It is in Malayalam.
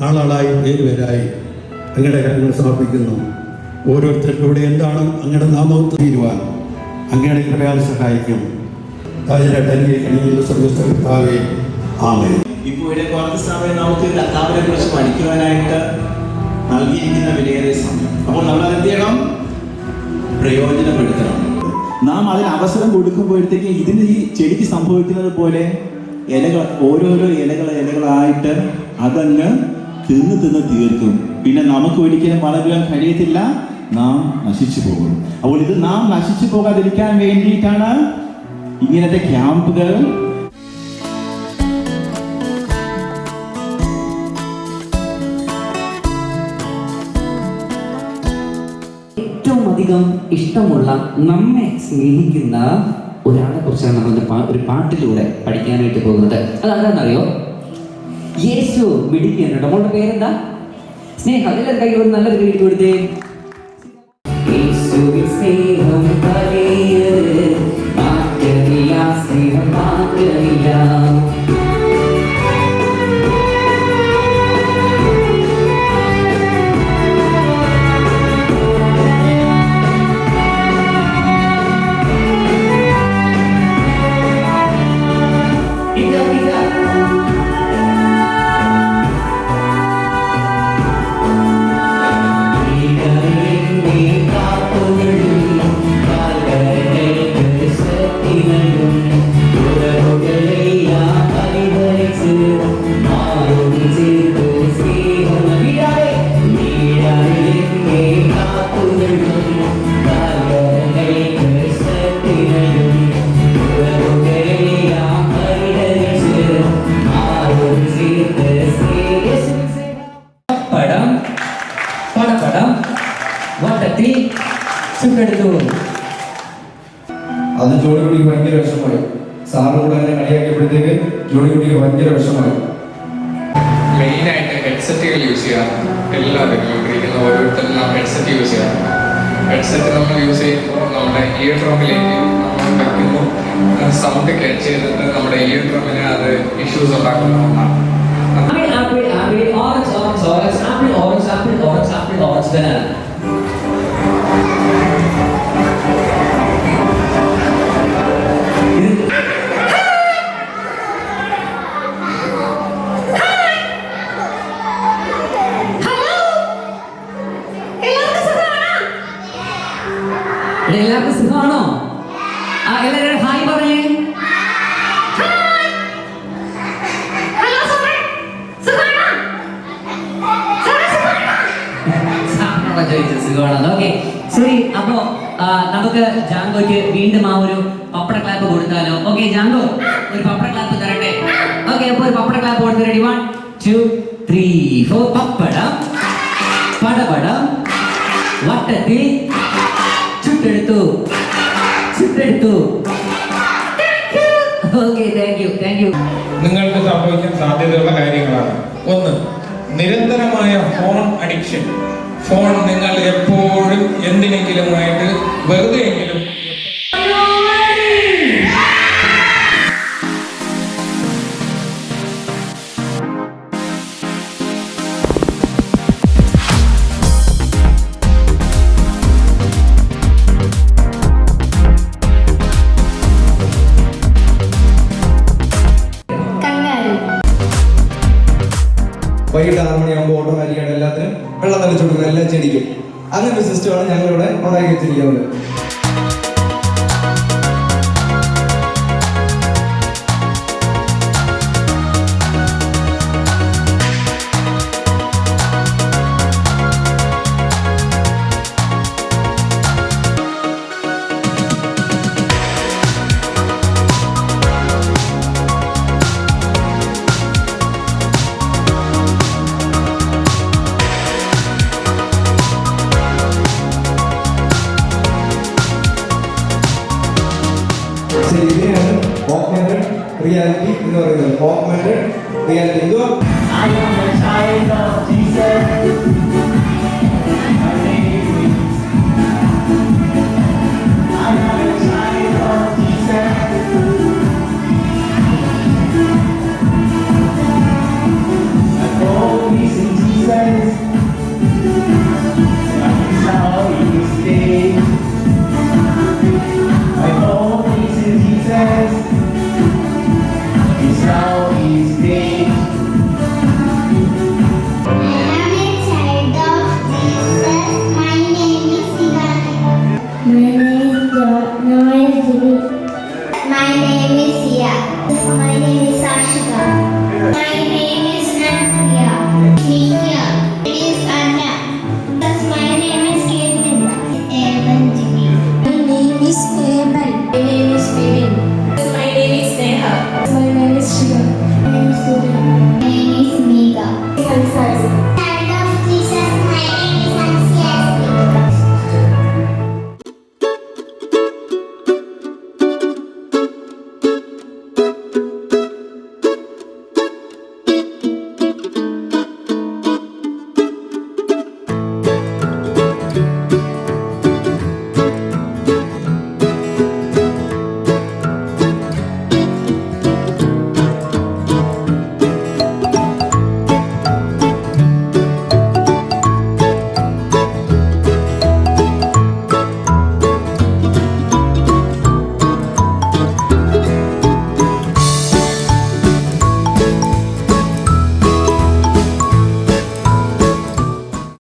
ആളാളായി പേരുപേരായി അങ്ങയുടെ കാര്യങ്ങൾ സമർപ്പിക്കുന്നു. ഓരോരുത്തർക്കൂടെ എന്താണ് അങ്ങയുടെ നാമം തീരുവാൻ അങ്ങയുടെ കൃപയാൽ സഹായിക്കും. ഇപ്പോൾ ഇവിടെ കുറച്ച് സമയം നമുക്ക് കർത്താവിനെ കുറിച്ച് പഠിക്കുവാനായിട്ട് നൽകിയിരിക്കുന്ന വിലയേറിയ സമയം. അപ്പോൾ നമ്മൾ അത് എന്ത് ചെയ്യണം? പ്രയോജനപ്പെടുത്തണം. നാം അതിന് അവസരം കൊടുക്കുമ്പോഴത്തേക്ക് ഇതിന് ഈ ചെടിക്ക് സംഭവിക്കുന്നത് പോലെ ഇലകൾ ഓരോരോ ഇലകളായിട്ട് അതങ്ങ് തിന്ന് തീർക്കും. പിന്നെ നമുക്ക് ഒരിക്കലും വളരുവാൻ കഴിയത്തില്ല, നാം നശിച്ചു പോകും. അപ്പോൾ ഇത് നാം നശിച്ചു പോകാതിരിക്കാൻ വേണ്ടിയിട്ടാണ് ഇങ്ങനത്തെ ക്യാമ്പുകൾ. ഏറ്റവും അധികം ഇഷ്ടമുള്ള നമ്മെ സ്നേഹിക്കുന്ന ഒരാളെ കുറിച്ചാണ് നമ്മൾ ഒരു പാട്ടിലൂടെ പഠിക്കാനായിട്ട് പോകുന്നത്. അതെന്താണെന്നറിയോ? യേശു മിടിക്കുകയാണ്. നമ്മളുടെ പേരെന്താ? സ്നേഹം. എല്ലാവരും കൈ കൊണ്ട് നല്ലൊരു കൈ കൊടുത്തേ. യേശുവിൻ സ്നേഹം വലിയത്, മാറ്റമില്ല, സ്നേഹം മാറ്റമില്ല. അത് ജോണിക്കുട്ടിക്ക് ഭയങ്കര വിഷമമായി. സാറിനോട് അങ്ങനെ കളിയാക്കിയപ്പോഴത്തേക്ക് ജോണിക്കുട്ടിക്ക് ഭയങ്കര വിഷമമായി. മെയിനായിട്ട് ഹെഡ്സെറ്റുകൾ യൂസ് ചെയ്യാറുണ്ട്. എല്ലാവരും ഇരിക്കുന്ന ഓരോരുത്തരും നാം ഹെഡ്സെറ്റ് യൂസ് ചെയ്യാറുണ്ട്. ഹെഡ്സെറ്റ് നമ്മൾ യൂസ് ചെയ്യുമ്പോൾ നമ്മുടെ ഇയർ ഡ്രമ്മിലേക്ക് നമ്മൾ വയ്ക്കുന്നു. സൗണ്ട് ക്യാച്ച് ചെയ്തിട്ട് നമ്മുടെ ഇയർ ഡ്രമ്മിന് അത് ഇഷ്യൂസ് ഉണ്ടാക്കുന്ന ഒന്നാണ്. എല്ലാവർക്കും സുഖമാണോ? എല്ലാവരും ഹായ് പറയേ. സുഖമാണോ? ഓക്കെ, ശരി. അപ്പോ നമുക്ക് ജാങ്കോയ്ക്ക് വീണ്ടും ആ ഒരു പപ്പട ക്ലാപ്പ് കൊടുത്താലോ? ഓക്കെ, ജാങ്കോ ഒരു പപ്പട ക്ലാപ്പ് തരട്ടെ. ഓക്കെ, അപ്പൊ ഒരു പപ്പട ക്ലാപ്പ് കൊടുത്ത് റെഡി. 1 2 3 4. പപ്പടം പടപടം വട്ടത്തിൽ ചുട്ടെടുത്തു. Okay, thank you. നിങ്ങൾക്ക് സംഭവിക്കാൻ സാധ്യതയുള്ള കാര്യങ്ങളാണ്. 1, നിരന്തരമായ ഫോൺ അഡിക്ഷൻ. ഫോൺ നിങ്ങൾ എപ്പോഴും എന്തിനെങ്കിലുമായിട്ട് വെറുതെയെങ്കിലും വൈകിട്ട് 6 മണിയാകുമ്പോൾ ഓട്ടോമാറ്റിക്കായിട്ട് എല്ലാത്തിനും വെള്ളം തളിച്ചു കൊടുക്കുന്നത്, എല്ലാ ചെടിക്കും. അങ്ങനെ ഒരു സിസ്റ്റമാണ് ഞങ്ങളിവിടെ ഉണ്ടാക്കി വെച്ചിരിക്കുന്നത്. ഇതിനെയാണ് ഓഗ്മെന്റഡ് റിയാലിറ്റി എന്ന് പറയുന്നത്. ഓഗ്മെന്റഡ് റിയാലിറ്റി എന്തുവാ? Always in My name is Ashika. My name